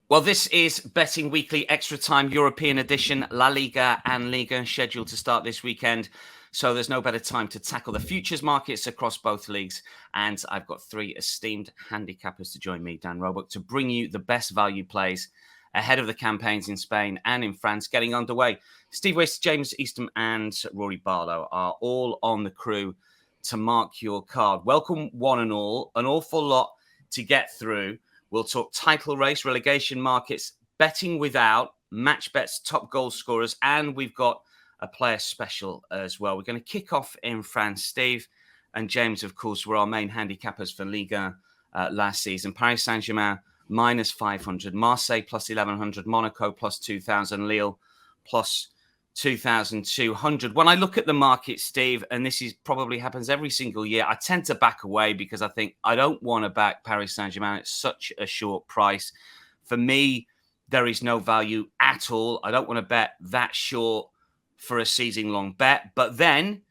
Well, this is Betting Weekly Extra Time European Edition. LaLiga and Ligue scheduled to start this weekend. So there's no better time to tackle the futures markets across both leagues. And I've got three esteemed handicappers to join me, Dan Roebuck, to bring you the best value plays ahead of the campaigns in Spain and in France getting underway. Steve Wyss, James Eastham and Roebuck Barlow are all on the crew to mark your card. Welcome one and all. An awful lot to get through. We'll talk title race, relegation markets, betting without, match bets, top goal scorers, and we've got a player special as well. We're going to kick off in France. Steve and James, of course, were our main handicappers for Liga last season. Paris Saint-Germain minus 500, Marseille plus 1,100, Monaco plus 2,000, Lille plus 2,200. When I look at the market, Steve, and this is probably happens every single year, I tend to back away because I think I don't want to back Paris Saint-Germain. It's such a short price. For me, there is no value at all. I don't want to bet that short for a season-long bet. But then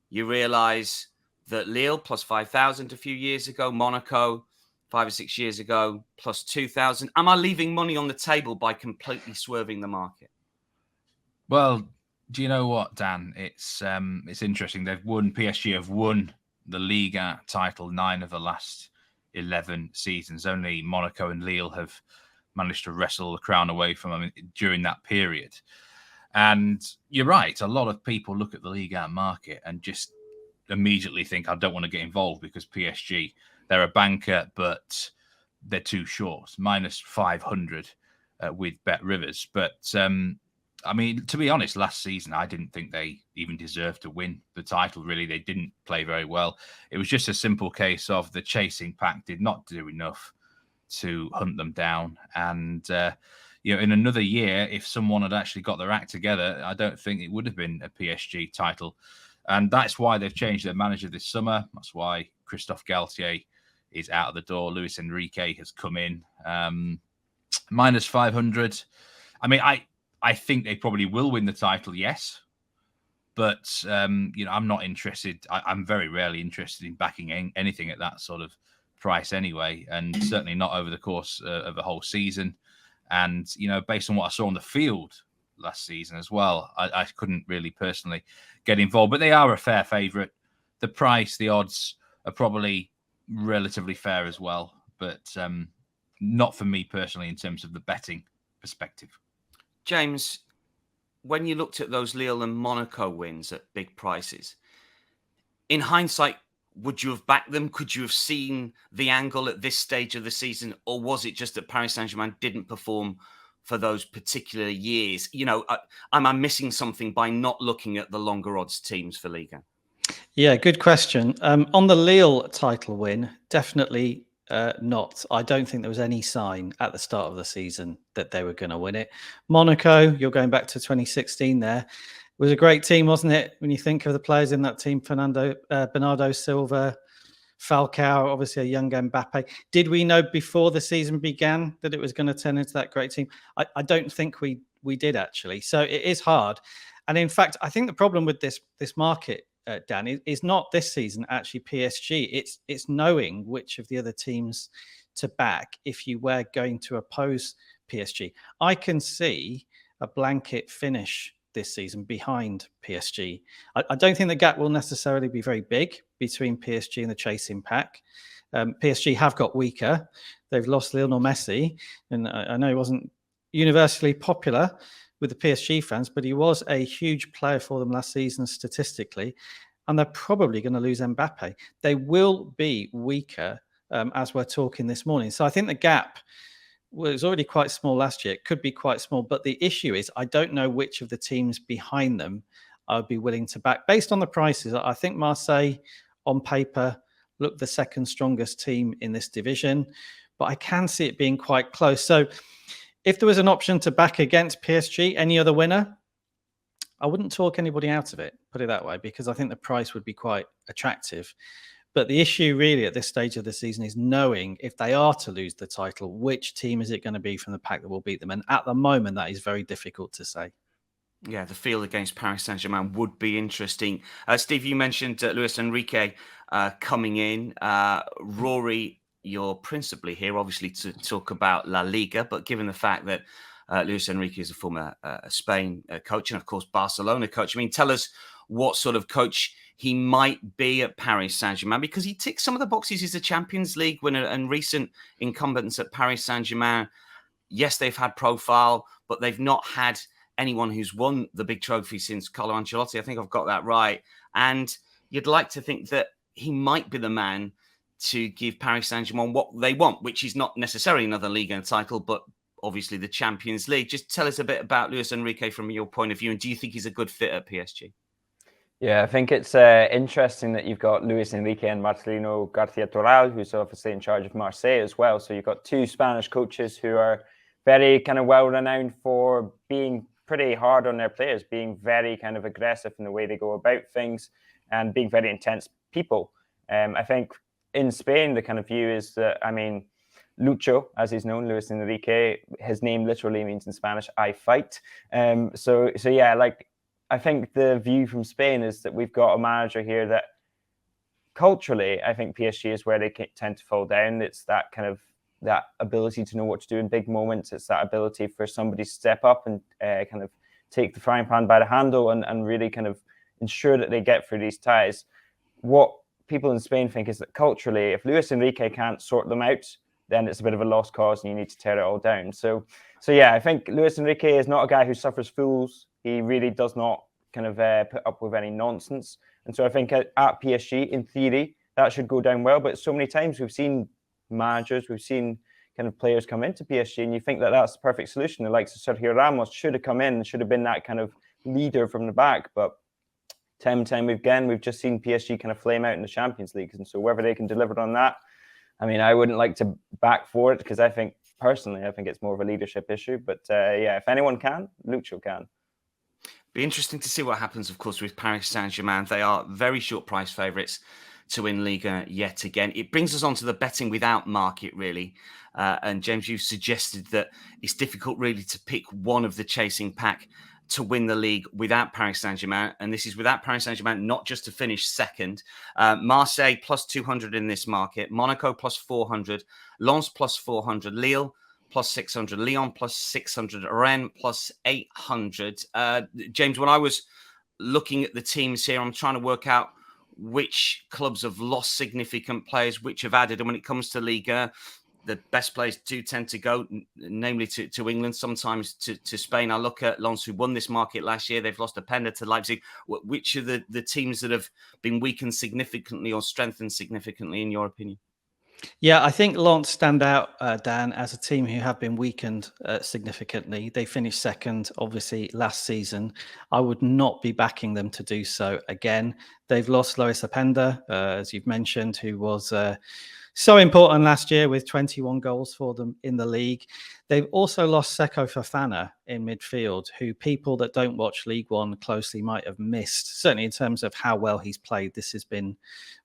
you realize that Lille plus 5,000 a few years ago, Monaco 5 or 6 years ago plus 2,000. Am I leaving money on the table by completely swerving the market? Well, do you know what, Dan? It's interesting. PSG have won the Liga title 9 of the last 11 seasons. Only Monaco and Lille have managed to wrestle the crown away from them during that period. And you're right. A lot of people look at the Liga market and just immediately think, I don't want to get involved because PSG, they're a banker, but they're too short. Minus 500 with Bet Rivers. But I mean, to be honest, last season, I didn't think they even deserved to win the title, really. They didn't play very well. It was just a simple case of the chasing pack did not do enough to hunt them down. And, in another year, if someone had actually got their act together, I don't think it would have been a PSG title. And that's why they've changed their manager this summer. That's why Christophe Galtier is out of the door. Luis Enrique has come in. Minus 500. I mean, I think they probably will win the title, yes. But, I'm not interested. I'm very rarely interested in backing anything at that sort of price anyway, and certainly not over the course of the whole season. And, based on what I saw on the field last season as well, I couldn't really personally get involved. But they are a fair favourite. The price, the odds are probably relatively fair as well. But not for me personally in terms of the betting perspective. James, when you looked at those Lille and Monaco wins at big prices, in hindsight, would you have backed them? Could you have seen the angle at this stage of the season? Or was it just that Paris Saint-Germain didn't perform for those particular years? Am I missing something by not looking at the longer odds teams for Liga? Yeah, good question. On the Lille title win, definitely not. I don't think there was any sign at the start of the season that they were going to win it. Monaco, you're going back to 2016 there, was a great team, wasn't it? When you think of the players in that team, Bernardo Silva, Falcao, obviously a young Mbappe. Did we know before the season began that it was going to turn into that great team? I don't think we did, actually. So it is hard. And in fact, I think the problem with this market, Dan, is not this season actually PSG. It's knowing which of the other teams to back if you were going to oppose PSG. I can see a blanket finish this season behind PSG. I don't think the gap will necessarily be very big between PSG and the chasing pack. PSG have got weaker. They've lost Lionel Messi, and I know he wasn't universally popular with the PSG fans, but he was a huge player for them last season statistically, and they're probably going to lose Mbappe. They will be weaker as we're talking this morning. So I think the gap was already quite small last year. It could be quite small, but the issue is I don't know which of the teams behind them I would be willing to back. Based on the prices, I think Marseille on paper look the second strongest team in this division, but I can see it being quite close. So if there was an option to back against PSG, any other winner, I wouldn't talk anybody out of it, put it that way, because I think the price would be quite attractive. But the issue really at this stage of the season is knowing if they are to lose the title, which team is it going to be from the pack that will beat them? And at the moment, that is very difficult to say. Yeah, the field against Paris Saint-Germain would be interesting. Steve, you mentioned Luis Enrique coming in. Rory you're principally here, obviously, to talk about La Liga, but given the fact that Luis Enrique is a former Spain coach and, of course, Barcelona coach, I mean, tell us what sort of coach he might be at Paris Saint-Germain, because he ticks some of the boxes. He's a Champions League winner and recent incumbents at Paris Saint-Germain. Yes, they've had profile, but they've not had anyone who's won the big trophy since Carlo Ancelotti. I think I've got that right. And you'd like to think that he might be the man to give Paris Saint-Germain what they want, which is not necessarily another Liga title, but obviously the Champions League. Just tell us a bit about Luis Enrique from your point of view, and do you think he's a good fit at PSG? Yeah, I think it's interesting that you've got Luis Enrique and Marcelino Garcia Toral, who's obviously in charge of Marseille as well. So you've got two Spanish coaches who are very kind of well-renowned for being pretty hard on their players, being very kind of aggressive in the way they go about things and being very intense people. I think in Spain, the kind of view is that, I mean, Lucho, as he's known, Luis Enrique, his name literally means in Spanish, I fight. So yeah, like, I think the view from Spain is that we've got a manager here that culturally, I think PSG is where they tend to fall down. It's that kind of that ability to know what to do in big moments. It's that ability for somebody to step up and kind of take the frying pan by the handle and really kind of ensure that they get through these ties. What people in Spain think is that culturally, if Luis Enrique can't sort them out, then it's a bit of a lost cause and you need to tear it all down. So yeah, I think Luis Enrique is not a guy who suffers fools. He really does not kind of put up with any nonsense. And so I think at PSG, in theory, that should go down well. But so many times we've seen managers, we've seen kind of players come into PSG, and you think that that's the perfect solution. The likes of Sergio Ramos should have come in and should have been that kind of leader from the back. But time and time again, we've just seen PSG kind of flame out in the Champions League. And so whether they can deliver on that, I mean, I wouldn't like to back for it because I think it's more of a leadership issue. But yeah, if anyone can, Lucho can. Be interesting to see what happens, of course, with Paris Saint-Germain. They are very short price favourites to win Liga yet again. It brings us on to the betting without market, really. And James, you've suggested that it's difficult really to pick one of the chasing pack to win the league without Paris Saint-Germain. And this is without Paris Saint-Germain, not just to finish second. Marseille plus 200 in this market. Monaco plus 400. Lens plus 400. Lille plus 600, Lyon plus 600, Rennes plus 800. James, when I was looking at the teams here, I'm trying to work out which clubs have lost significant players, which have added. And when it comes to Liga, the best players do tend to go, namely to England, sometimes to Spain. I look at Lens, who won this market last year. They've lost Openda to Leipzig. Which are the teams that have been weakened significantly or strengthened significantly, in your opinion? Yeah, I think Lens stand out, Dan, as a team who have been weakened significantly. They finished second, obviously, last season. I would not be backing them to do so again. They've lost Lois Openda, as you've mentioned, who was so important last year with 21 goals for them in the league. They've also lost Seko Fofana in midfield, who people that don't watch League One closely might have missed, certainly in terms of how well he's played. This has been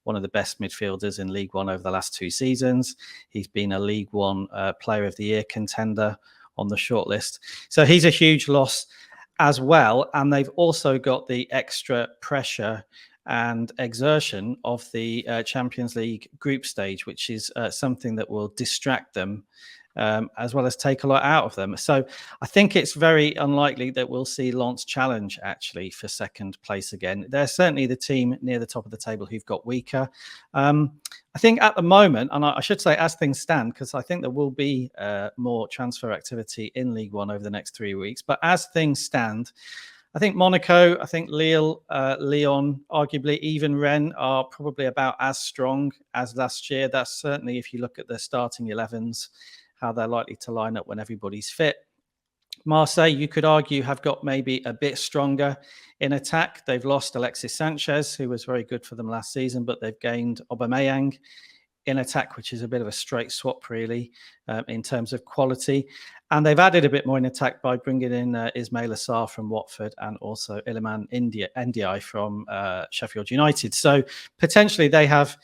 one of the best midfielders in League One over the last 2 seasons. He's been a League One Player of the Year contender on the shortlist. So he's a huge loss as well. And they've also got the extra pressure and exertion of the Champions League group stage, which is something that will distract them as well as take a lot out of them. So I think it's very unlikely that we'll see Lens challenge actually for second place again. They're certainly the team near the top of the table who've got weaker. I think at the moment, and I should say as things stand, because I think there will be more transfer activity in League One over the next 3 weeks, but as things stand, I think Monaco, I think Lille, Lyon, arguably even Rennes are probably about as strong as last year. That's certainly if you look at the starting 11s, how they're likely to line up when everybody's fit. Marseille, you could argue, have got maybe a bit stronger in attack. They've lost Alexis Sanchez, who was very good for them last season, but they've gained Aubameyang in attack, which is a bit of a straight swap, really, in terms of quality. And they've added a bit more in attack by bringing in Ismail Assar from Watford and also Iliman Ndiaye from Sheffield United. So potentially they have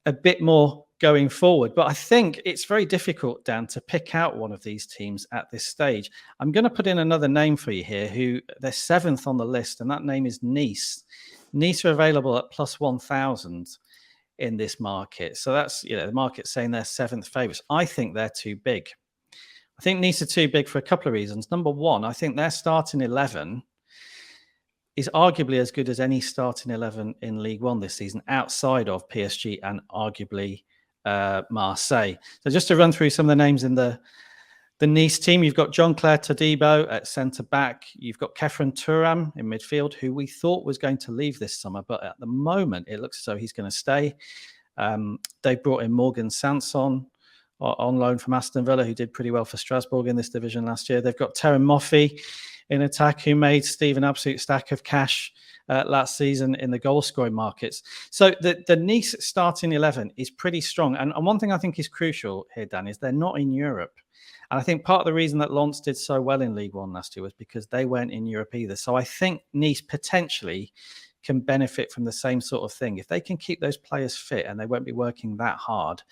a bit more going forward. But I think it's very difficult, Dan, to pick out one of these teams at this stage. I'm going to put in another name for you here, who they're 7th on the list, and that name is Nice. Nice are available at plus 1,000 in this market. So that's, the market's saying they're 7th favourites. I think they're too big. I think Nice are too big for a couple of reasons. Number one, I think their starting 11 is arguably as good as any starting 11 in League One this season, outside of PSG and arguably Marseille. So just to run through some of the names in the Nice team, you've got Jean-Claire Todibo at centre-back. You've got Kefren Turam in midfield, who we thought was going to leave this summer, but at the moment, it looks as though he's going to stay. They brought in Morgan Sanson on loan from Aston Villa, who did pretty well for Strasbourg in this division last year. They've got Terem Moffi in attack, who made Steve an absolute stack of cash last season in the goal-scoring markets. So the Nice starting 11 is pretty strong. And one thing I think is crucial here, Dan, is they're not in Europe. And I think part of the reason that Lens did so well in League One last year was because they weren't in Europe either. So I think Nice potentially can benefit from the same sort of thing. If they can keep those players fit and they won't be working that hard,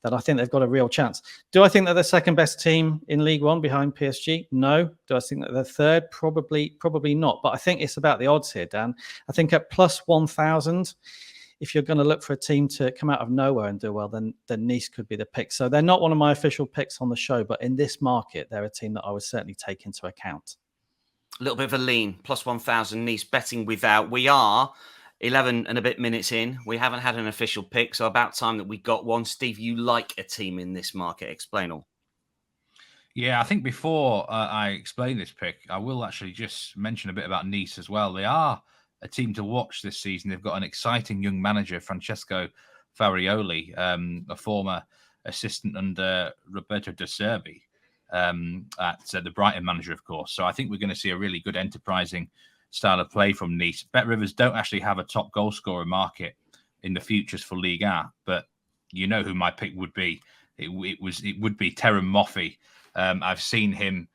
then I think they've got a real chance. Do I think they're the second best team in League One behind PSG? No. Do I think that they're third? Probably not. But I think it's about the odds here, Dan. I think at plus 1,000, if you're going to look for a team to come out of nowhere and do well, then Nice could be the pick. So they're not one of my official picks on the show, but in this market, they're a team that I would certainly take into account. A little bit of a lean, plus 1,000, Nice betting without. We are 11 and a bit minutes in. We haven't had an official pick, so about time that we got one. Steve, you like a team in this market. Explain all. Yeah, I think before I explain this pick, I will actually just mention a bit about Nice as well. They are a team to watch this season. They've got an exciting young manager, Francesco Farioli, a former assistant under Roberto De Serbi at the Brighton manager, of course. So I think we're going to see a really good enterprising style of play from Nice. Bet Rivers don't actually have a top goal scorer market in the futures for Liga, but you know who my pick would be. It would be Terem Moffi. I've seen him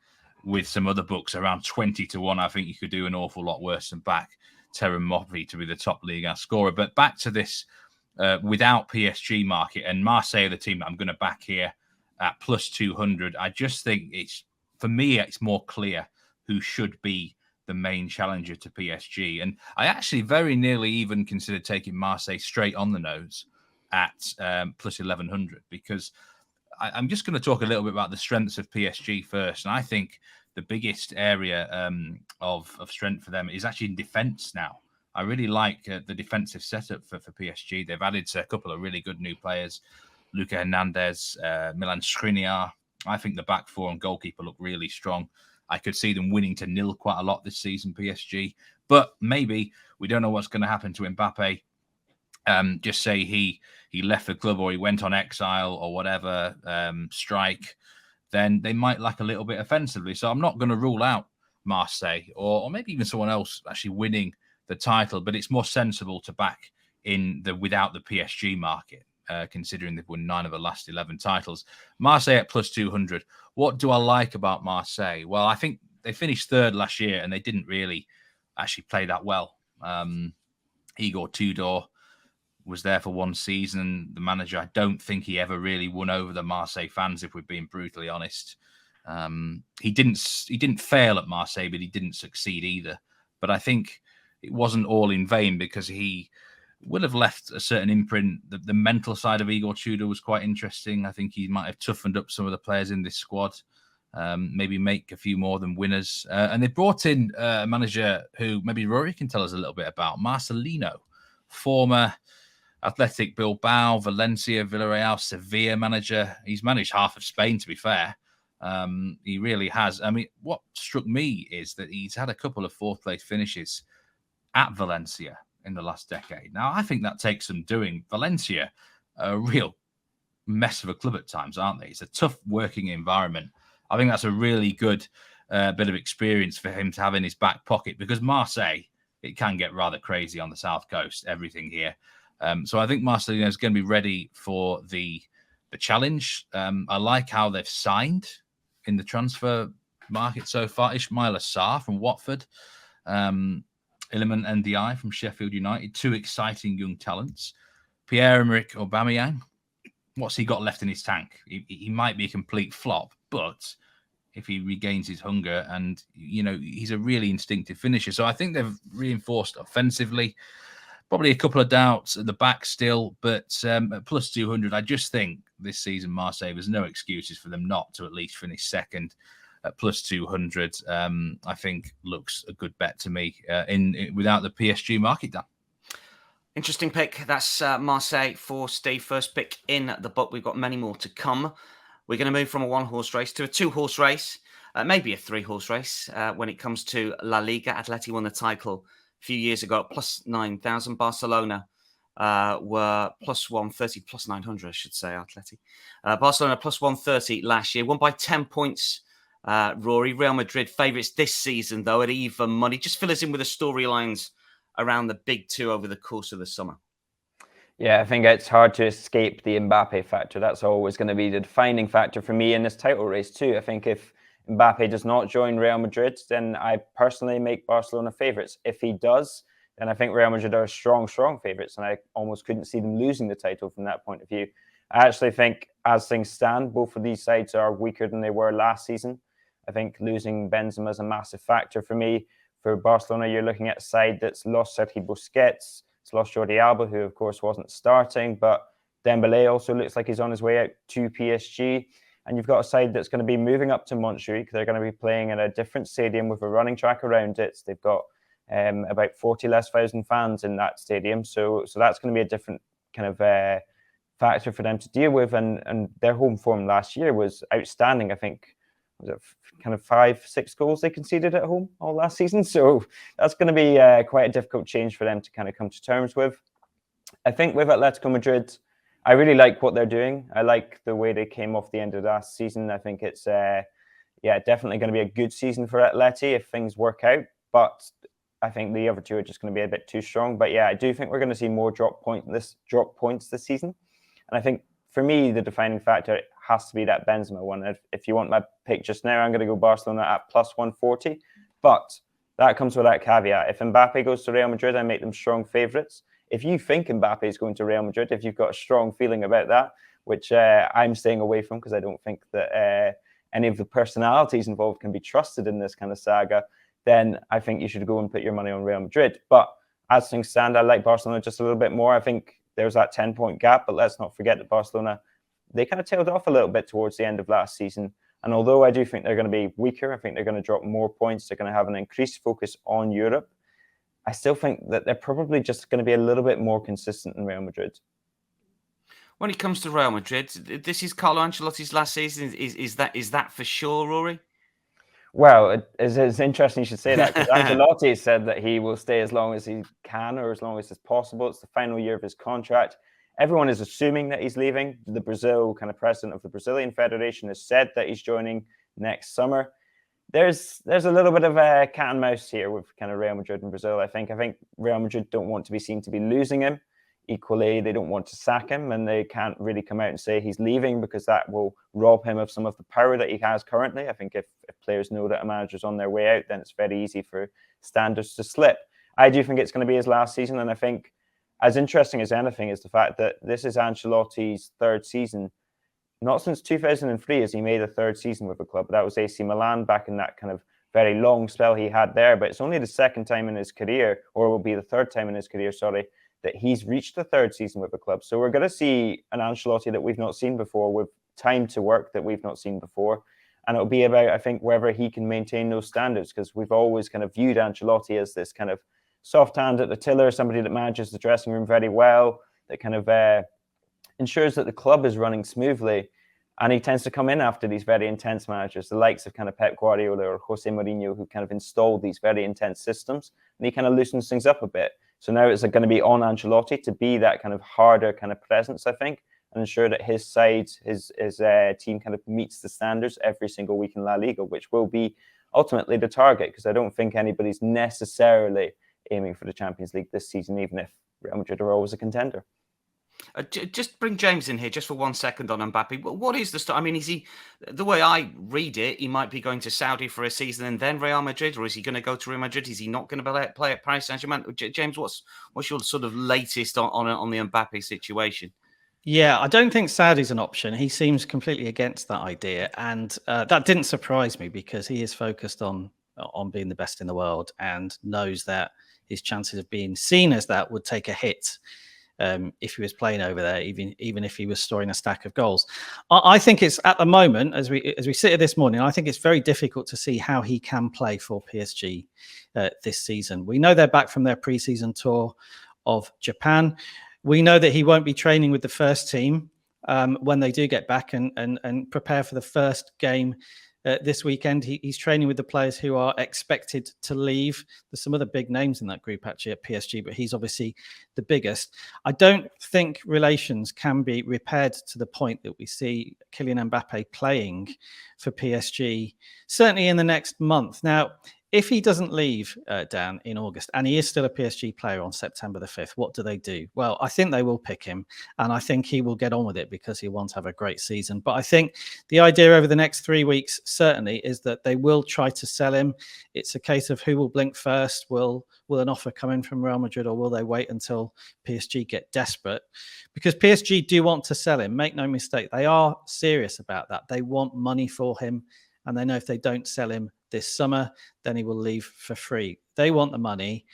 with some other books around 20-1. I think you could do an awful lot worse than back Terem Moffi to be the top Liga scorer. But back to this without PSG market, and Marseille, the team that I'm going to back here at plus 200. I just think for me, it's more clear who should be the main challenger to PSG. And I actually very nearly even considered taking Marseille straight on the nose at plus 1,100, because I'm just going to talk a little bit about the strengths of PSG first. And I think the biggest area of strength for them is actually in defence now. I really like the defensive setup for PSG. They've added a couple of really good new players, Luca Hernandez, Milan Skriniar. I think the back four and goalkeeper look really strong. I could see them winning to 0 quite a lot this season, PSG. But maybe we don't know what's going to happen to Mbappe. Just say he left the club or he went on exile or whatever, strike, then they might lack a little bit offensively. So I'm not going to rule out Marseille or maybe even someone else actually winning the title, but it's more sensible to back in without the PSG market, considering they've won 9 of the last 11 titles. Marseille at plus 200. What do I like about Marseille? Well, I think they finished third last year and they didn't really actually play that well. Igor Tudor was there for one season. The manager, I don't think he ever really won over the Marseille fans, if we're being brutally honest. He didn't fail at Marseille, but he didn't succeed either. But I think it wasn't all in vain, because he would have left a certain imprint. The mental side of Igor Tudor was quite interesting. I think he might have toughened up some of the players in this squad, maybe make a few more than winners. And they brought in a manager who maybe Rory can tell us a little bit about, Marcelino, former Athletic Bilbao, Valencia, Villarreal, Sevilla manager. He's managed half of Spain, to be fair. He really has. I mean, what struck me is that he's had a couple of fourth-place finishes at Valencia in the last decade. Now, I think that takes some doing. Valencia, a real mess of a club at times, aren't they? It's a tough working environment. I think that's a really good bit of experience for him to have in his back pocket, because Marseille, it can get rather crazy on the south coast, everything here. So I think Marcelino is going to be ready for the challenge. I like how they've signed in the transfer market so far. Ismaila Sarr from Watford, Iliman Ndiaye from Sheffield United, 2 exciting young talents. Pierre-Emerick Aubameyang, what's he got left in his tank? He might be a complete flop, but if he regains his hunger, and, you know, he's a really instinctive finisher. So I think they've reinforced offensively. Probably a couple of doubts at the back still, but at plus 200, I just think this season, Marseille, there's no excuses for them not to at least finish second at plus 200. I think looks a good bet to me without the PSG market, Dan. Interesting pick. That's Marseille for Steve. First pick in the book. We've got many more to come. We're going to move from a one-horse race to a two-horse race, maybe a three-horse race when it comes to La Liga. Atleti won the title a few years ago at plus 9,000. Barcelona were plus 130, plus 900, I should say, Atleti. Barcelona plus 130 last year, won by 10 points. Rory, Real Madrid favourites this season, though, at even money. Just fill us in with the storylines around the big two over the course of the summer. Yeah, I think it's hard to escape the Mbappe factor. That's always going to be the defining factor for me in this title race too. I think if Mbappe does not join Real Madrid, then I personally make Barcelona favourites. If he does, then I think Real Madrid are strong favourites, and I almost couldn't see them losing the title from that point of view. I actually think, as things stand, both of these sides are weaker than they were last season. I think losing Benzema is a massive factor for me. For Barcelona, you're looking at a side that's lost Sergi Busquets. It's lost Jordi Alba, who, of course, wasn't starting. But Dembélé also looks like he's on his way out to PSG. And you've got a side that's going to be moving up to Montjuic. They're going to be playing in a different stadium with a running track around it. They've got about 40 less thousand fans in that stadium. So that's going to be a different kind of factor for them to deal with. And their home form last year was outstanding. I think was it kind of 5-6 goals they conceded at home all last season. So that's going to be quite a difficult change for them to kind of come to terms with. I think with Atletico Madrid, I really like what they're doing. I like the way they came off the end of last season. I think it's definitely going to be a good season for Atleti if things work out. But I think the other two are just going to be a bit too strong. But yeah, I do think we're going to see more drop points this season. And I think for me, the defining factor has to be that Benzema one. If you want my pick just now, I'm going to go Barcelona at plus 140. But that comes with that caveat. If Mbappe goes to Real Madrid, I make them strong favourites. If you think Mbappe is going to Real Madrid, if you've got a strong feeling about that, which I'm staying away from because I don't think that any of the personalities involved can be trusted in this kind of saga, then I think you should go and put your money on Real Madrid. But as things stand, I like Barcelona just a little bit more. I think there's that 10-point gap, but let's not forget that Barcelona, they kind of tailed off a little bit towards the end of last season. And although I do think they're going to be weaker, I think they're going to drop more points. They're going to have an increased focus on Europe. I still think that they're probably just going to be a little bit more consistent than Real Madrid. When it comes to Real Madrid, this is Carlo Ancelotti's last season. Is that for sure, Rory? Well, it's interesting you should say that, because Ancelotti said that he will stay as long as he can or as long as it's possible. It's the final year of his contract. Everyone is assuming that he's leaving. The president of the Brazilian Federation has said that he's joining next summer. There's a little bit of a cat and mouse here with kind of Real Madrid and Brazil. I think Real Madrid don't want to be seen to be losing him. Equally, they don't want to sack him, and they can't really come out and say he's leaving because that will rob him of some of the power that he has currently. I think if players know that a manager's on their way out, then it's very easy for standards to slip. I do think it's going to be his last season, and I think as interesting as anything is the fact that this is Ancelotti's third season. Not since 2003 has he made a third season with a club. That was AC Milan back in that kind of very long spell he had there, but it's only the second time in his career, or will be the third time in his career, that he's reached the third season with the club. So we're going to see an Ancelotti that we've not seen before, with time to work that we've not seen before. And it'll be about, I think, whether he can maintain those standards, because we've always kind of viewed Ancelotti as this kind of soft hand at the tiller, somebody that manages the dressing room very well, that kind of ensures that the club is running smoothly. And he tends to come in after these very intense managers, the likes of kind of Pep Guardiola or Jose Mourinho, who kind of installed these very intense systems, and he kind of loosens things up a bit. So now it's going to be on Ancelotti to be that kind of harder kind of presence, I think, and ensure that his side, his team kind of meets the standards every single week in La Liga, which will be ultimately the target, because I don't think anybody's necessarily aiming for the Champions League this season, even if Real Madrid are always a contender. Just bring James in here just for 1 second on Mbappe. What is the start? I mean, is he, the way I read it, he might be going to Saudi for a season and then Real Madrid, or is he going to go to Real Madrid? Is he not going to play at Paris Saint-Germain? James, what's your sort of latest on the Mbappe situation? Yeah, I don't think Saudi's an option. He seems completely against that idea. And that didn't surprise me, because he is focused on on being the best in the world and knows that his chances of being seen as that would take a hit if he was playing over there, even if he was storing a stack of goals. I think it's, at the moment, as we sit here this morning, I think it's very difficult to see how he can play for PSG this season. We know they're back from their pre-season tour of Japan. We know that he won't be training with the first team when they do get back and prepare for the first game this weekend. He's training with the players who are expected to leave. There's some other big names in that group actually at PSG, but he's obviously the biggest. I don't think relations can be repaired to the point that we see Kylian Mbappe playing for PSG, certainly in the next month. Now, if he doesn't leave, Dan, in August, and he is still a PSG player on September the 5th, what do? Well, I think they will pick him, and I think he will get on with it because he wants to have a great season. But I think the idea over the next 3 weeks, certainly, is that they will try to sell him. It's a case of who will blink first. Will an offer come in from Real Madrid, or will they wait until PSG get desperate? Because PSG do want to sell him. Make no mistake, they are serious about that. They want money for him, and they know if they don't sell him this summer, then he will leave for free. They want the money,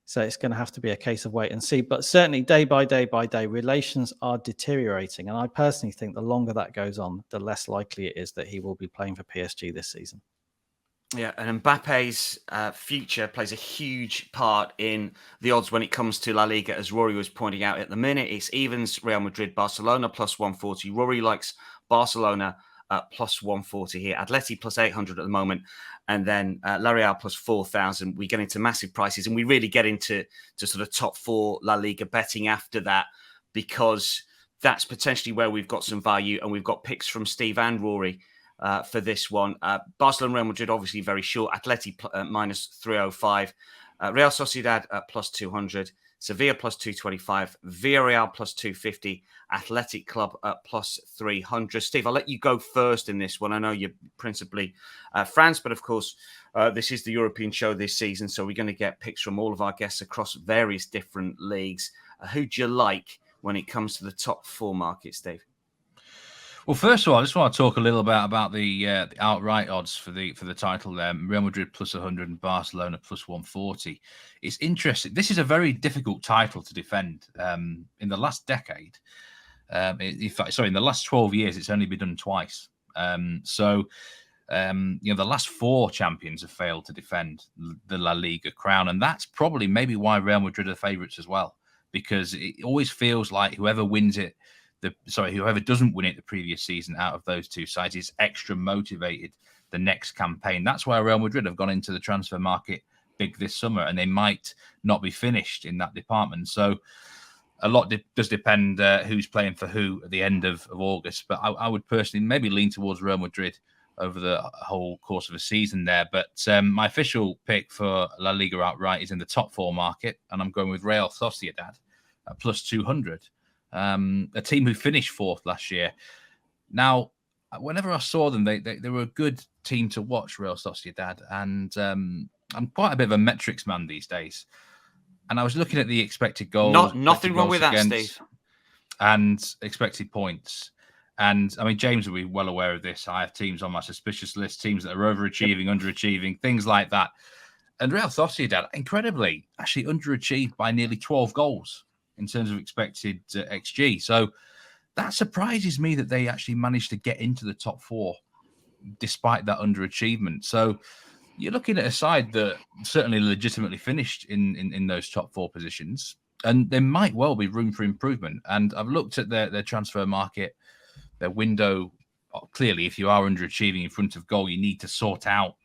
so it's going to have to be a case of wait and see. But certainly, day by day, relations are deteriorating, and I personally think the longer that goes on, the less likely it is that he will be playing for PSG this season. Yeah, and Mbappe's future plays a huge part in the odds when it comes to La Liga, as Rory was pointing out at the minute. It's evens Real Madrid, Barcelona plus 140. Rory likes Barcelona plus 140 here. Atleti plus 800 at the moment. And then La Real plus 4,000. We get into massive prices, and we really get into sort of top four La Liga betting after that, because that's potentially where we've got some value, and we've got picks from Steve and Rory for this one. Barcelona, Real Madrid, obviously very short. Atleti minus 305. Real Sociedad plus 200. Sevilla plus 225, Villarreal plus 250, Athletic Club plus 300. Steve, I'll let you go first in this one. I know you're principally France, but of course, this is the European show this season, so we're going to get picks from all of our guests across various different leagues. Who do you like when it comes to the top four markets, Steve? Well, first of all, I just want to talk a little bit about the outright odds for the title there. Real Madrid plus 100 and Barcelona plus 140. It's interesting. This is a very difficult title to defend. In the last decade, in the last 12 years, it's only been done twice. The last four champions have failed to defend the La Liga crown, and that's probably maybe why Real Madrid are favourites as well, because it always feels like whoever wins it, whoever doesn't win it the previous season out of those two sides is extra motivated the next campaign. That's why Real Madrid have gone into the transfer market big this summer, and they might not be finished in that department. So a lot does depend who's playing for who at the end of August. But I would personally maybe lean towards Real Madrid over the whole course of a season there. But my official pick for La Liga outright is in the top four market, and I'm going with Real Sociedad at plus 200. A team who finished fourth last year. Now, whenever I saw them, they were a good team to watch, Real Sociedad, and I'm quite a bit of a metrics man these days. And I was looking at the expected goals. Nothing wrong with that, Steve. And expected points. And I mean, James will be well aware of this. I have teams on my suspicious list, teams that are overachieving, underachieving, things like that. And Real Sociedad, incredibly, actually underachieved by nearly 12 goals in terms of expected XG. So that surprises me that they actually managed to get into the top four despite that underachievement. So you're looking at a side that certainly legitimately finished in those top four positions, and there might well be room for improvement. And I've looked at their transfer market, their window. Clearly, if you are underachieving in front of goal, you need to sort out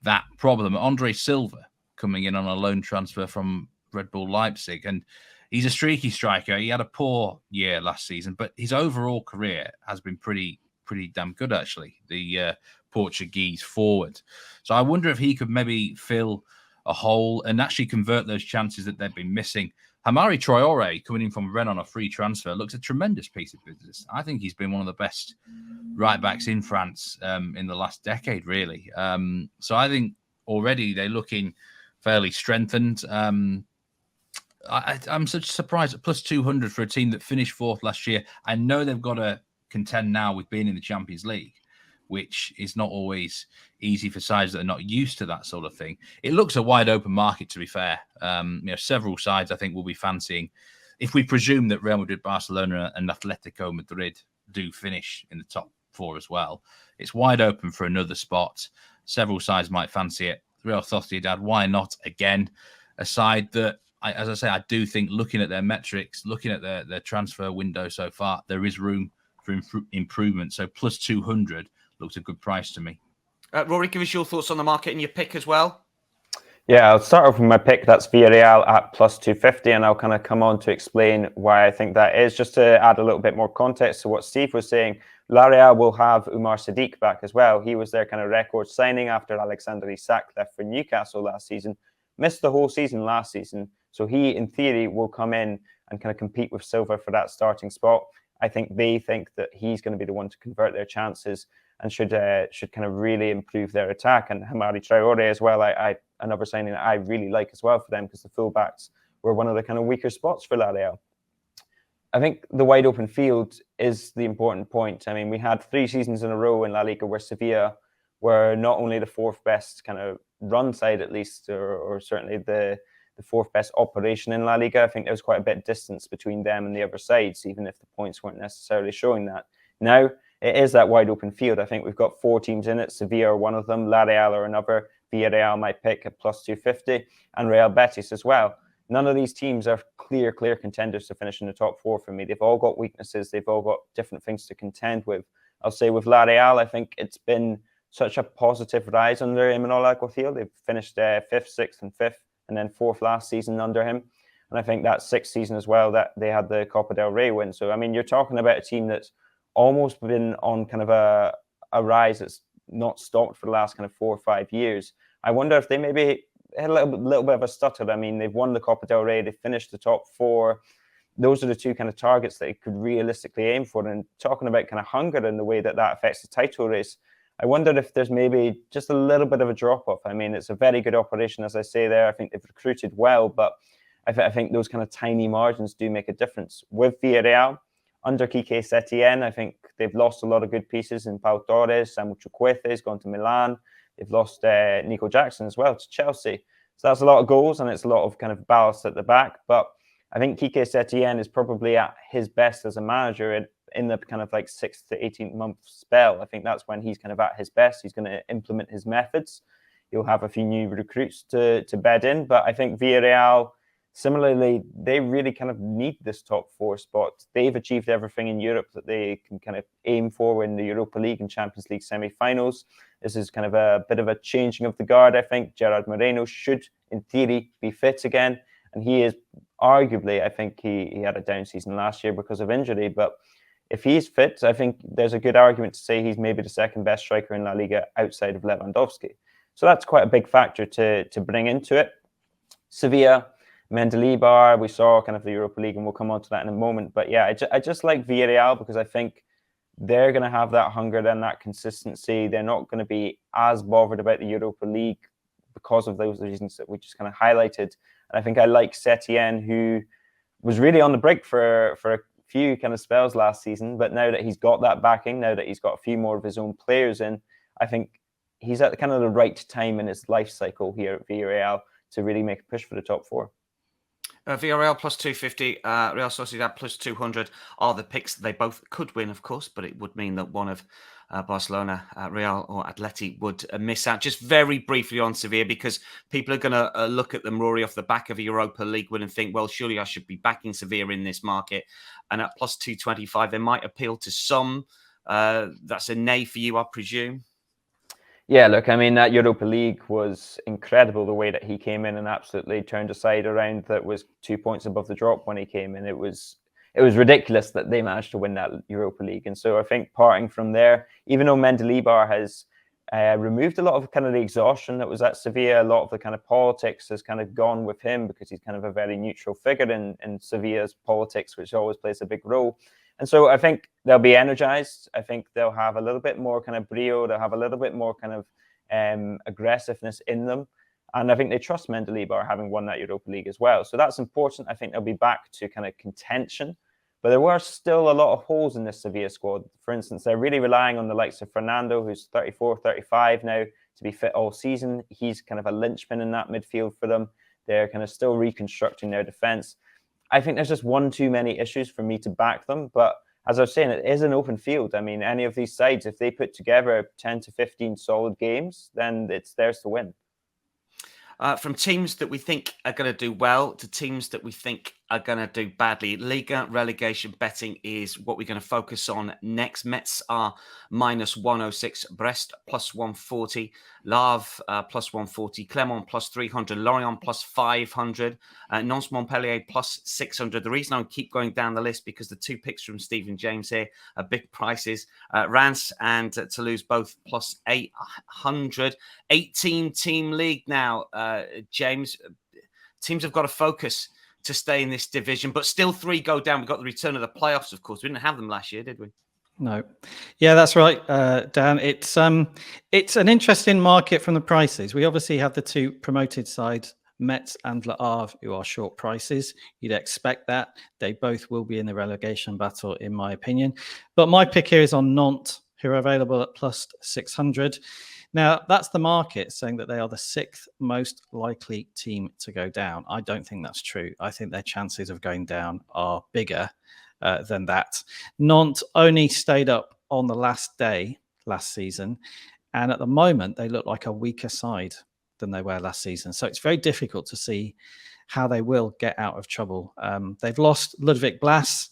that problem. Andre Silva coming in on a loan transfer from Red Bull Leipzig, and he's a streaky striker. He had a poor year last season, but his overall career has been pretty damn good, actually, the Portuguese forward. So I wonder if he could maybe fill a hole and actually convert those chances that they've been missing. Hamari Traore, coming in from Rennes on a free transfer, looks a tremendous piece of business. I think he's been one of the best right-backs in France in the last decade, really. So I think already they're looking fairly strengthened. I'm such surprised at plus 200 for a team that finished fourth last year. I know they've got to contend now with being in the Champions League, which is not always easy for sides that are not used to that sort of thing. It looks a wide open market, to be fair. Several sides I think will be fancying, if we presume that Real Madrid, Barcelona and Atletico Madrid do finish in the top 4 as well. It's wide open for another spot. Several sides might fancy it. Real Sociedad, why not again? A side that, as I say, I do think, looking at their metrics, looking at their transfer window so far, there is room for improvement. So plus 200 looks a good price to me. Rory, give us your thoughts on the market and your pick as well. Yeah, I'll start off with my pick. That's Villarreal at plus 250, and I'll kind of come on to explain why I think that is. Just to add a little bit more context to what Steve was saying, Villarreal will have Umar Sadiq back as well. He was their kind of record signing after Alexander Isak left for Newcastle last season. Missed the whole season last season. So he, in theory, will come in and kind of compete with Silva for that starting spot. I think they think that he's going to be the one to convert their chances and should kind of really improve their attack. And Hamari Traore as well, another signing that I really like as well for them, because the fullbacks were one of the kind of weaker spots for Villarreal. I think the wide open field is the important point. I mean, we had 3 seasons in a row in La Liga where Sevilla were not only the 4th best kind of run side, at least, or certainly the 4th best operation in La Liga. I think there was quite a bit of distance between them and the other sides, even if the points weren't necessarily showing that. Now, it is that wide open field. I think we've got 4 teams in it. Sevilla are one of them, La Real are another, Villarreal might pick at plus 250, and Real Betis as well. None of these teams are clear contenders to finish in the top 4 for me. They've all got weaknesses. They've all got different things to contend with. I'll say with La Real, I think it's been such a positive rise under Imanol Alguacil. They've finished 5th, 6th and 5th, and then 4th last season under him. And I think that 6th season as well, that they had the Copa del Rey win. So, I mean, you're talking about a team that's almost been on kind of a rise that's not stopped for the last kind of 4 or 5 years. I wonder if they maybe had a little bit of a stutter. I mean, they've won the Copa del Rey, they finished the top 4. Those are the 2 kind of targets that they could realistically aim for. And talking about kind of hunger and the way that affects the title race, I wonder if there's maybe just a little bit of a drop-off. I mean, it's a very good operation, as I say there. I think they've recruited well, but I think those kind of tiny margins do make a difference. With Villarreal, under Quique Setién, I think they've lost a lot of good pieces in Pau Torres. Samuel Chukwueze has gone to Milan. They've lost Nico Jackson as well to Chelsea. So that's a lot of goals, and it's a lot of kind of ballast at the back. But I think Quique Setién is probably at his best as a manager in the kind of like 6th to 18th month spell. I think that's when he's kind of at his best. He's going to implement his methods. He'll have a few new recruits to bed in. But I think Villarreal, similarly, they really kind of need this top 4 spot. They've achieved everything in Europe that they can kind of aim for in the Europa League and Champions League semi-finals. This is kind of a bit of a changing of the guard, I think. Gerard Moreno should, in theory, be fit again. And he is arguably, I think he had a down season last year because of injury. But if he's fit, I think there's a good argument to say he's maybe the 2nd best striker in La Liga outside of Lewandowski. So that's quite a big factor to bring into it. Sevilla, Mendilibar, we saw kind of the Europa League, and we'll come on to that in a moment. But yeah, I just like Villarreal because I think they're going to have that hunger and that consistency. They're not going to be as bothered about the Europa League because of those reasons that we just kind of highlighted. And I think I like Setién, who was really on the brink for a few kind of spells last season. But now that he's got that backing, now that he's got a few more of his own players in, I think he's at kind of the right time in his life cycle here at Villarreal to really make a push for the top 4. Villarreal plus 250, Real Sociedad plus 200 are the picks. They both could win, of course, but it would mean that one of Barcelona, Real or Atleti would miss out. Just very briefly on Sevilla, because people are going to look at them, Rory, off the back of a Europa League win and think, well, surely I should be backing Sevilla in this market. And at plus 225, they might appeal to some. That's a nay for you, I presume. Yeah, look, I mean, that Europa League was incredible, the way that he came in and absolutely turned a side around that was 2 points above the drop when he came in. It was ridiculous that they managed to win that Europa League. And so I think parting from there, even though Mendilibar has removed a lot of kind of the exhaustion that was at Sevilla, a lot of the kind of politics has kind of gone with him because he's kind of a very neutral figure in Sevilla's politics, which always plays a big role. And so I think they'll be energized. I think they'll have a little bit more kind of brio. They'll have a little bit more kind of aggressiveness in them. And I think they trust Mendilibar having won that Europa League as well. So that's important. I think they'll be back to kind of contention. But there were still a lot of holes in this Sevilla squad. For instance, they're really relying on the likes of Fernando, who's 34, 35 now, to be fit all season. He's kind of a linchpin in that midfield for them. They're kind of still reconstructing their defence. I think there's just one too many issues for me to back them. But as I was saying, it is an open field. I mean, any of these sides, if they put together 10 to 15 solid games, then it's theirs to win. From teams that we think are going to do well to teams that we think are going to do badly. Liga relegation betting is what we're going to focus on next. Metz are -106, Brest +140, Lav +140, Clermont +300, Lorient +500, Nantes Montpellier +600. The reason I keep going down the list because the two picks from Stephen James here are big prices. Reims and Toulouse both +800. 18-team league now, James. Teams have got to focus to stay in this division, but still 3 go down. We got the return of the playoffs, of course. We didn't have them last year, did we? No. Yeah, that's right, Dan. It's an interesting market from the prices. We obviously have the 2 promoted sides, Metz and Le Havre, who are short prices. You'd expect that. They both will be in the relegation battle, in my opinion. But my pick here is on Nantes, who are available at +600. Now, that's the market saying that they are the 6th most likely team to go down. I don't think that's true. I think their chances of going down are bigger than that. Nantes only stayed up on the last day last season, and at the moment, they look like a weaker side than they were last season. So it's very difficult to see how they will get out of trouble. They've lost Ludwig Blas,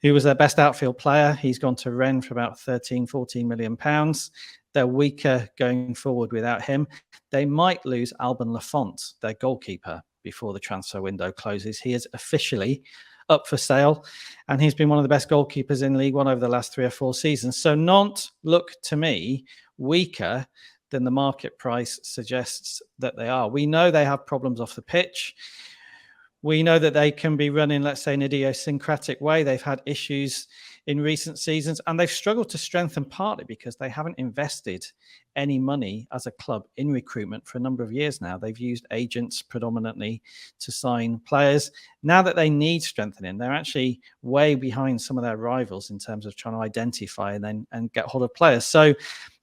who was their best outfield player. He's gone to Rennes for about 13, 14 million pounds. They're weaker going forward without him. They might lose Alban Lafont, their goalkeeper, before the transfer window closes. He is officially up for sale, and he's been one of the best goalkeepers in League One over the last 3 or 4 seasons. So Nantes look to me weaker than the market price suggests that they are. We know they have problems off the pitch. We know that they can be running, let's say, an idiosyncratic way. They've had issues in recent seasons, and they've struggled to strengthen partly because they haven't invested any money as a club in recruitment for a number of years now. They've used agents predominantly to sign players. Now that they need strengthening, they're actually way behind some of their rivals in terms of trying to identify and get hold of players. So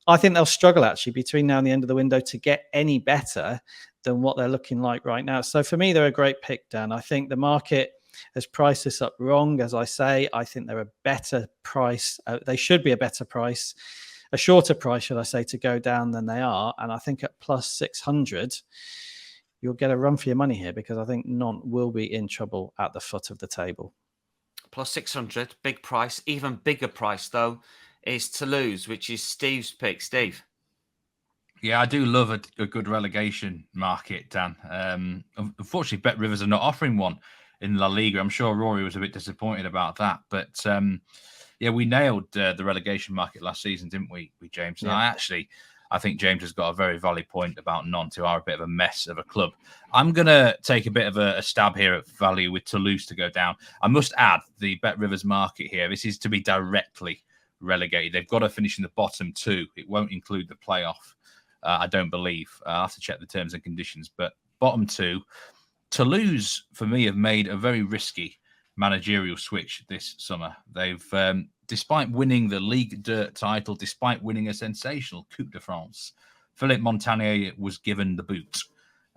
I think they'll struggle actually between now and the end of the window to get any better than what they're looking like right now. So for me, they're a great pick, Dan. I think the market has priced this up wrong. As I say, I think they're a better price. They should be a better price, a shorter price, should I say, to go down than they are. And I think at +600, you'll get a run for your money here because I think Nantes will be in trouble at the foot of the table. +600, big price. Even bigger price, though, is Toulouse, which is Steve's pick. Steve. Yeah, I do love a good relegation market, Dan. Unfortunately, Bet Rivers are not offering one in La Liga. I'm sure Rory was a bit disappointed about that. But yeah, we nailed the relegation market last season, didn't we, James? And Yeah. I think James has got a very valid point about Nantes, who are a bit of a mess of a club. I'm going to take a bit of a stab here at value with Toulouse to go down. I must add, the Bet Rivers market here, this is to be directly relegated. They've got to finish in the bottom 2. It won't include the playoff. I don't believe. I'll have to check the terms and conditions. But bottom 2, Toulouse, for me, have made a very risky managerial switch this summer. They've, despite winning the Ligue 2 title, despite winning a sensational Coupe de France, Philippe Montagnier was given the boot.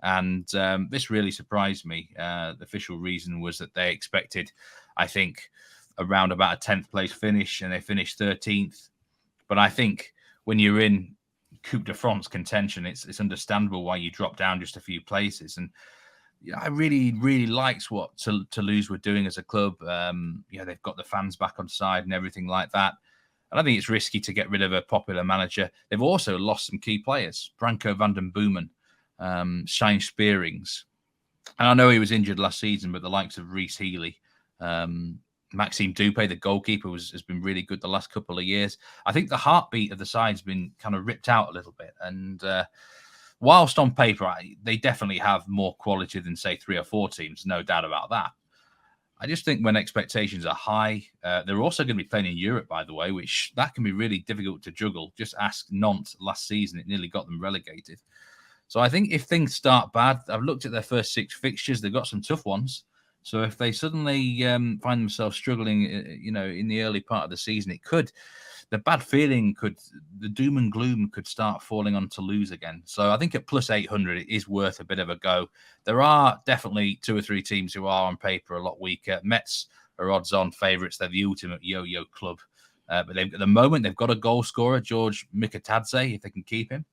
And this really surprised me. The official reason was that they expected, I think, around about a 10th place finish, and they finished 13th. But I think when you're in Coupe de France contention, it's understandable why you drop down just a few places. And I really, really liked what Toulouse were doing as a club. They've got the fans back on side and everything like that. And I think it's risky to get rid of a popular manager. They've also lost some key players. Branko van den Boomen, Shane Spearings. And I know he was injured last season, but the likes of Reece Healy, Maxime Dupé, the goalkeeper, has been really good the last couple of years. I think the heartbeat of the side's been kind of ripped out a little bit. And whilst on paper, they definitely have more quality than, say, 3 or 4 teams, no doubt about that. I just think when expectations are high, they're also going to be playing in Europe, by the way, which that can be really difficult to juggle. Just ask Nantes last season. It nearly got them relegated. So I think if things start bad, I've looked at their first 6 fixtures. They've got some tough ones. So if they suddenly find themselves struggling, in the early part of the season, the bad feeling the doom and gloom could start falling on Toulouse again. So I think at plus 800, it is worth a bit of a go. There are definitely 2 or 3 teams who are on paper a lot weaker. Metz are odds-on favourites. They're the ultimate yo-yo club. But at the moment, they've got a goal scorer, George Mikatadze, if they can keep him.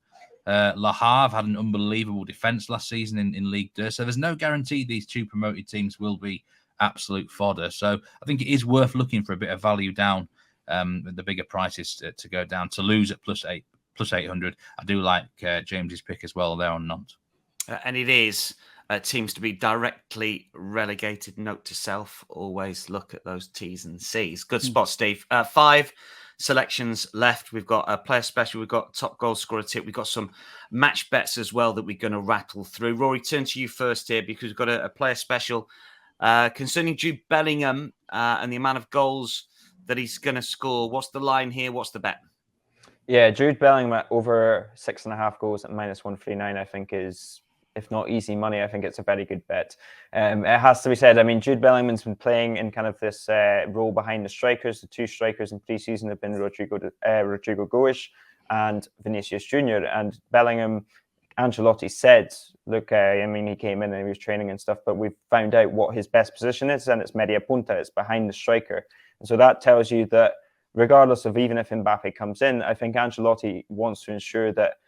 Le Havre had an unbelievable defence last season in Ligue 2. So there's no guarantee these 2 promoted teams will be absolute fodder. So I think it is worth looking for a bit of value down with the bigger prices to go down. Toulouse at plus 800. I do like James's pick as well there on Nantes. And it is teams to be directly relegated. Note to self, always look at those T's and C's. Good spot, Steve. 5 selections left. We've got a player special. We've got top goal scorer tip. We've got some match bets as well that we're going to rattle through. Rory, turn to you first here because we've got a player special concerning Jude Bellingham and the amount of goals that he's going to score. What's the line here? What's the bet? Yeah, Jude Bellingham at over 6.5 goals at minus 139, I think is, if not easy money, I think it's a very good bet. It has to be said, I mean, Jude Bellingham's been playing in kind of this role behind the strikers. The 2 strikers in pre-season have been Rodrigo Goes and Vinicius Junior. And Bellingham, Ancelotti said, look, I mean, he came in and he was training and stuff, but we've found out what his best position is, and it's media punta, it's behind the striker. And so that tells you that regardless of even if Mbappe comes in, I think Ancelotti wants to ensure that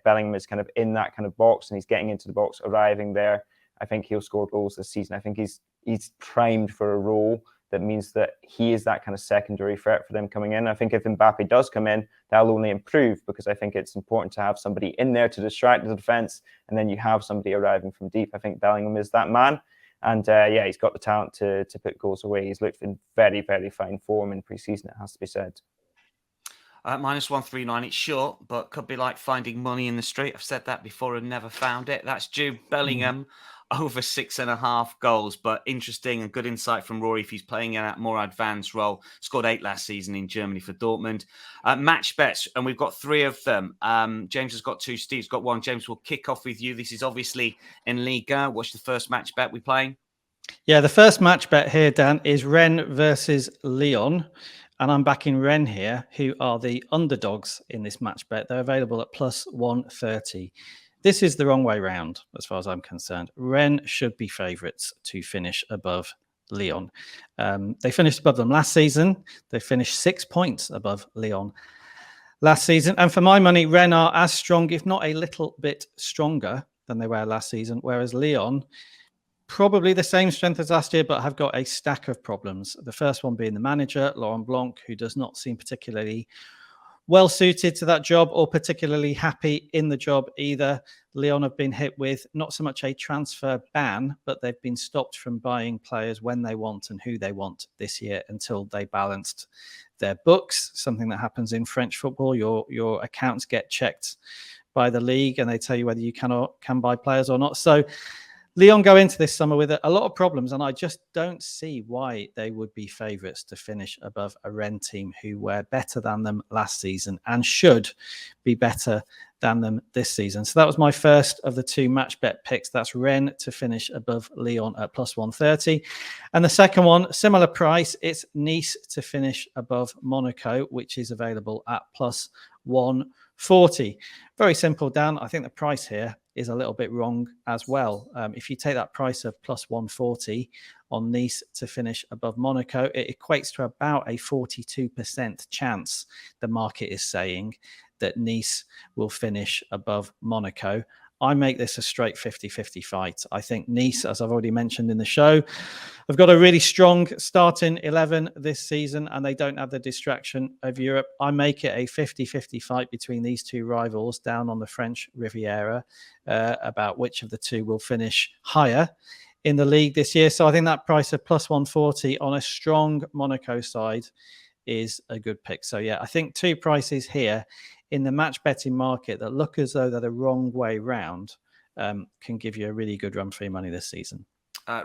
Bellingham is kind of in that kind of box and he's getting into the box, arriving there. I think he'll score goals this season. I think he's primed for a role that means that he is that kind of secondary threat for them coming in. I think if Mbappe does come in, that'll only improve because I think it's important to have somebody in there to distract the defence and then you have somebody arriving from deep. I think Bellingham is that man. And he's got the talent to put goals away. He's looked in very, very fine form in pre-season, it has to be said. Minus 139, it's short, but could be like finding money in the street. I've said that before and never found it. That's Jude Bellingham over 6.5 goals. But interesting and good insight from Rory if he's playing in a more advanced role. Scored 8 last season in Germany for Dortmund. Match bets, and we've got 3 of them. James has got 2, Steve's got 1. James, we'll kick off with you. This is obviously in Liga. What's the first match bet we're playing? Yeah, the first match bet here, Dan, is Rennes versus Lyon. And I'm backing Rennes here, who are the underdogs in this match bet. They're available at plus 130. This is the wrong way round, as far as I'm concerned. Rennes should be favourites to finish above Lyon. They finished above them last season. They finished 6 points above Lyon last season. And for my money, Rennes are as strong, if not a little bit stronger than they were last season, whereas Lyon, probably the same strength as last year, but have got a stack of problems. The first one being the manager, Laurent Blanc, who does not seem particularly well suited to that job or particularly happy in the job either. Lyon have been hit with not so much a transfer ban, but they've been stopped from buying players when they want and who they want this year until they balanced their books, something that happens in French football. Your accounts get checked by the league and they tell you whether you can buy players or not. So Lyon go into this summer with a lot of problems, and I just don't see why they would be favourites to finish above a Rennes team who were better than them last season and should be better than them this season. So that was my first of the 2 match bet picks. That's Rennes to finish above Lyon at plus 130. And the second one, similar price, it's Nice to finish above Monaco, which is available at plus 140. Very simple, Dan. I think the price here is a little bit wrong as well. If you take that price of plus 140 on Nice to finish above Monaco, it equates to about a 42% chance, the market is saying, that Nice will finish above Monaco. I make this a straight 50-50 fight. I think Nice, as I've already mentioned in the show, have got a really strong starting 11 this season and they don't have the distraction of Europe. I make it a 50-50 fight between these 2 rivals down on the French Riviera about which of the 2 will finish higher in the league this year. So I think that price of plus 140 on a strong Monaco side is a good pick. So yeah, I think 2 prices here in the match betting market that look as though they're the wrong way round can give you a really good run for your money this season.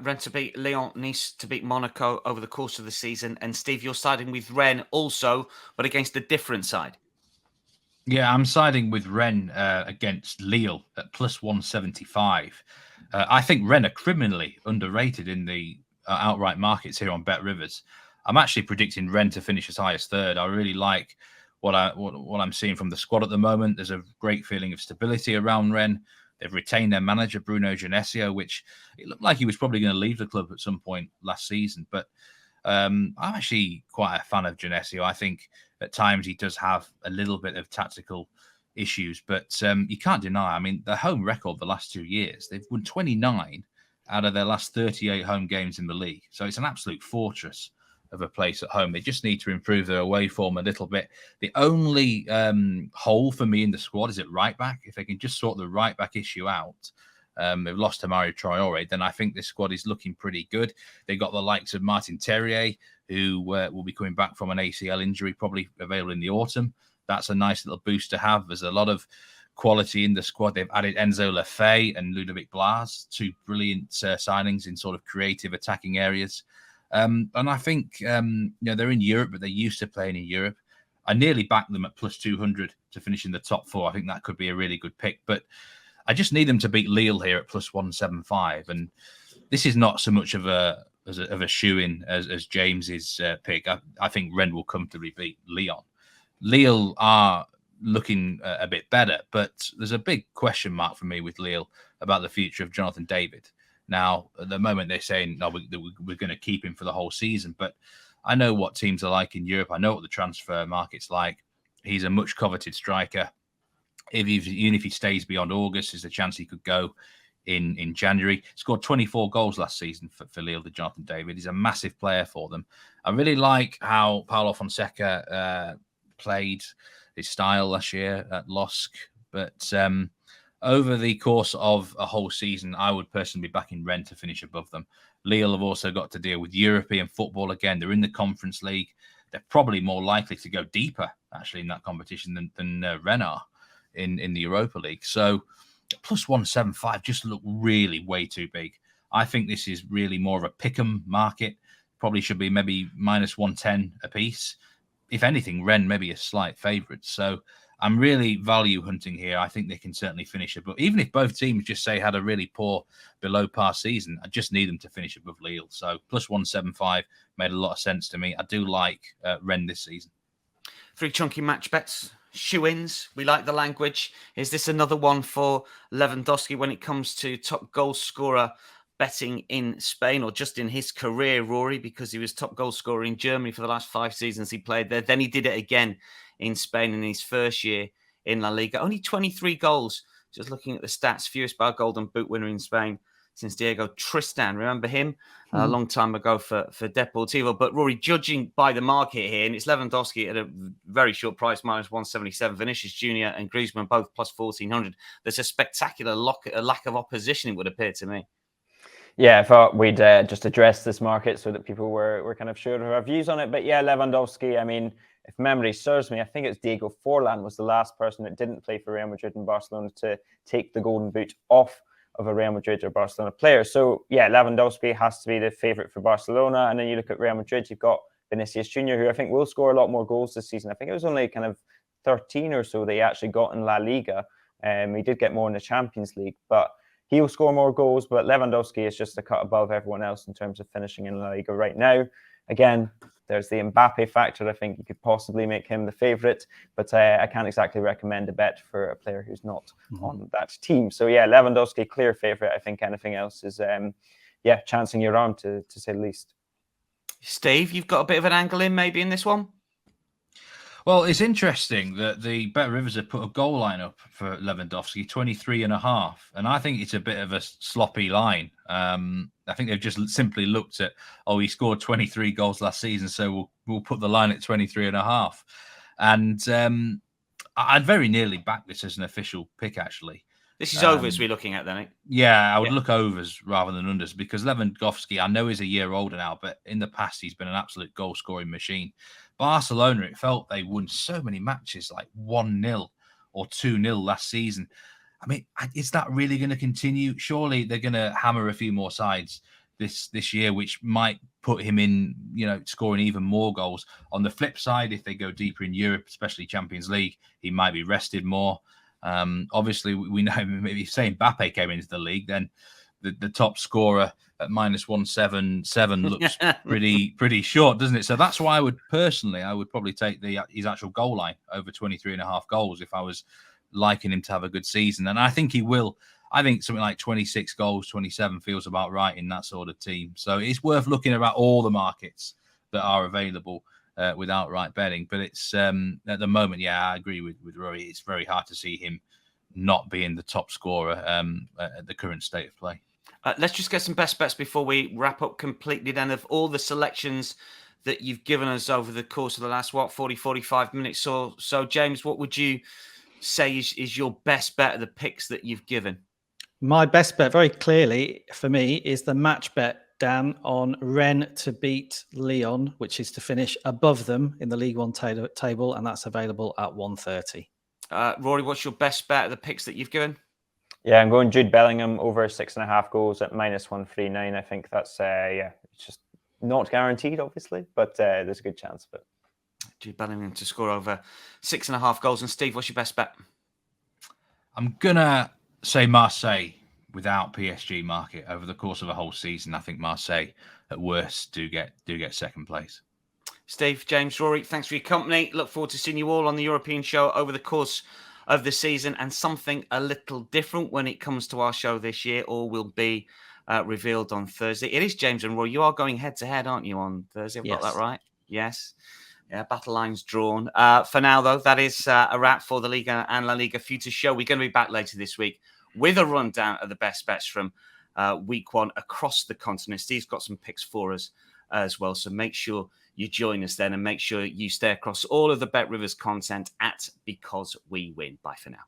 Rennes to beat Lyon, Nice to beat Monaco over the course of the season. And Steve, you're siding with Rennes also, but against a different side. Yeah, I'm siding with Rennes against Lille at plus 175. I think Rennes are criminally underrated in the outright markets here on Bet Rivers. I'm actually predicting Rennes to finish as high as third. I really like what I'm seeing from the squad at the moment. There's a great feeling of stability around Rennes. They've retained their manager, Bruno Genesio, which it looked like he was probably going to leave the club at some point last season. But I'm actually quite a fan of Genesio. I think at times he does have a little bit of tactical issues, but you can't deny, I mean, their home record the last 2 years, they've won 29 out of their last 38 home games in the league. So it's an absolute fortress of a place at home. They just need to improve their away form a little bit. The only hole for me in the squad is at right back. If they can just sort the right back issue out, they've lost to Mario Traore, then I think this squad is looking pretty good. They got the likes of Martin Terrier, who will be coming back from an ACL injury, probably available in the autumn. That's a nice little boost to have. There's a lot of quality in the squad. They've added Enzo Lefebvre and Ludovic Blas, two brilliant signings in sort of creative attacking areas. And I think they're in Europe, but they're used to playing in Europe. I nearly backed them at plus 200 to finish in the top four. I think that could be a really good pick, but I just need them to beat Lille here at plus 175. And this is not so much of a shoe-in as James's pick. I think Rennes will comfortably beat Lyon. Lille are looking a bit better, but there's a big question mark for me with Lille about the future of Jonathan David. Now, at the moment, they're saying, no, we're going to keep him for the whole season. But I know what teams are like in Europe. I know what the transfer market's like. He's a much coveted striker. Even if he stays beyond August, there's a chance he could go in January. Scored 24 goals last season for Lille, the Jonathan David. He's a massive player for them. I really like how Paulo Fonseca played his style last year at LOSC. But over the course of a whole season, I would personally be backing Rennes to finish above them. Lille have also got to deal with European football again. They're in the Conference League. They're probably more likely to go deeper, actually, in that competition than Rennes are in the Europa League. So plus 175 just look really way too big. I think this is really more of a pick'em market. Probably should be maybe minus 110 apiece. If anything, Rennes maybe a slight favourite. So I'm really value hunting here. I think they can certainly finish it. But even if both teams just say had a really poor below par season, I just need them to finish above Lille. So plus 175 made a lot of sense to me. I do like Rennes this season. 3 chunky match bets. Shoe-ins. We like the language. Is this another one for Lewandowski when it comes to top goal scorer betting in Spain, or just in his career, Rory, because he was top goal scorer in Germany for the last 5 seasons he played there. Then he did it again in Spain in his first year in La Liga. Only 23 goals. Just looking at the stats, fewest by a Golden Boot winner in Spain since Diego Tristan. Remember him? A long time ago for Deportivo. But Rory, judging by the market here, and it's Lewandowski at a very short price, minus 177. Vinicius Jr. and Griezmann both plus 1,400. There's a spectacular lack of opposition, it would appear to me. Yeah, I thought we'd just address this market so that people were kind of sure of our views on it. But yeah, Lewandowski, I mean, if memory serves me, I think it's Diego Forlan was the last person that didn't play for Real Madrid and Barcelona to take the Golden Boot off of a Real Madrid or Barcelona player. So yeah, Lewandowski has to be the favourite for Barcelona. And then you look at Real Madrid, you've got Vinicius Jr., who I think will score a lot more goals this season. I think it was only kind of 13 or so they actually got in La Liga. He did get more in the Champions League, but he will score more goals. But Lewandowski is just a cut above everyone else in terms of finishing in La Liga right now. Again, there's the Mbappe factor. I think you could possibly make him the favourite, but I can't exactly recommend a bet for a player who's not on that team. So yeah, Lewandowski, clear favourite. I think anything else is, chancing your arm to say the least. Steve, you've got a bit of an angle in maybe in this one? Well, it's interesting that the Bet Rivers have put a goal line up for Lewandowski, 23.5. And I think it's a bit of a sloppy line. I think they've just simply looked at, he scored 23 goals last season, so we'll put the line at 23.5. And I'd very nearly back this as an official pick, actually. This is overs we're looking at, then, eh? Yeah, I would look overs rather than unders, because Lewandowski, I know he's a year older now, but in the past, he's been an absolute goal-scoring machine. Barcelona, it felt they won so many matches, like 1-0 or 2-0 last season. I mean, is that really going to continue? Surely they're going to hammer a few more sides this year, which might put him in, scoring even more goals. On the flip side, if they go deeper in Europe, especially Champions League, he might be rested more. Obviously, we know if say Mbappe came into the league, then the top scorer at -177 looks pretty short, doesn't it? So that's why I would probably take his actual goal line over 23.5 goals if I was liking him to have a good season. And I think he will. I think something like 26 goals, 27 feels about right in that sort of team. So it's worth looking about all the markets that are available with outright betting. But it's at the moment, I agree with Rory. It's very hard to see him not being the top scorer at the current state of play. Let's just get some best bets before we wrap up completely then, of all the selections that you've given us over the course of the last, 45 minutes or so. James, what would you say is your best bet of the picks that you've given? My best bet, very clearly for me, is the match bet, Dan, on Rennes to beat Lyon, which is to finish above them in the League One table, and that's available at 1:30. Rory, what's your best bet of the picks that you've given? Yeah, I'm going Jude Bellingham over 6.5 goals at -139. I think that's it's just not guaranteed, obviously, but there's a good chance of it. Jude Bellingham to score over 6.5 goals. And Steve, what's your best bet? I'm gonna say Marseille without PSG market over the course of a whole season. I think Marseille at worst do get second place. Steve, James, Rory, thanks for your company. Look forward to seeing you all on the European show over the course of the season, and something a little different when it comes to our show this year. All will be revealed on Thursday. It is James and Rory. You are going head to head, aren't you, on Thursday? I've got that right. Yes. Yeah, battle lines drawn. For now, though, that is a wrap for the Liga and La Liga Future Show. We're going to be back later this week with a rundown of the best bets from week one across the continent. Steve's got some picks for us as well, so make sure you join us then, and make sure you stay across all of the Bet Rivers content at Because We Win. Bye for now.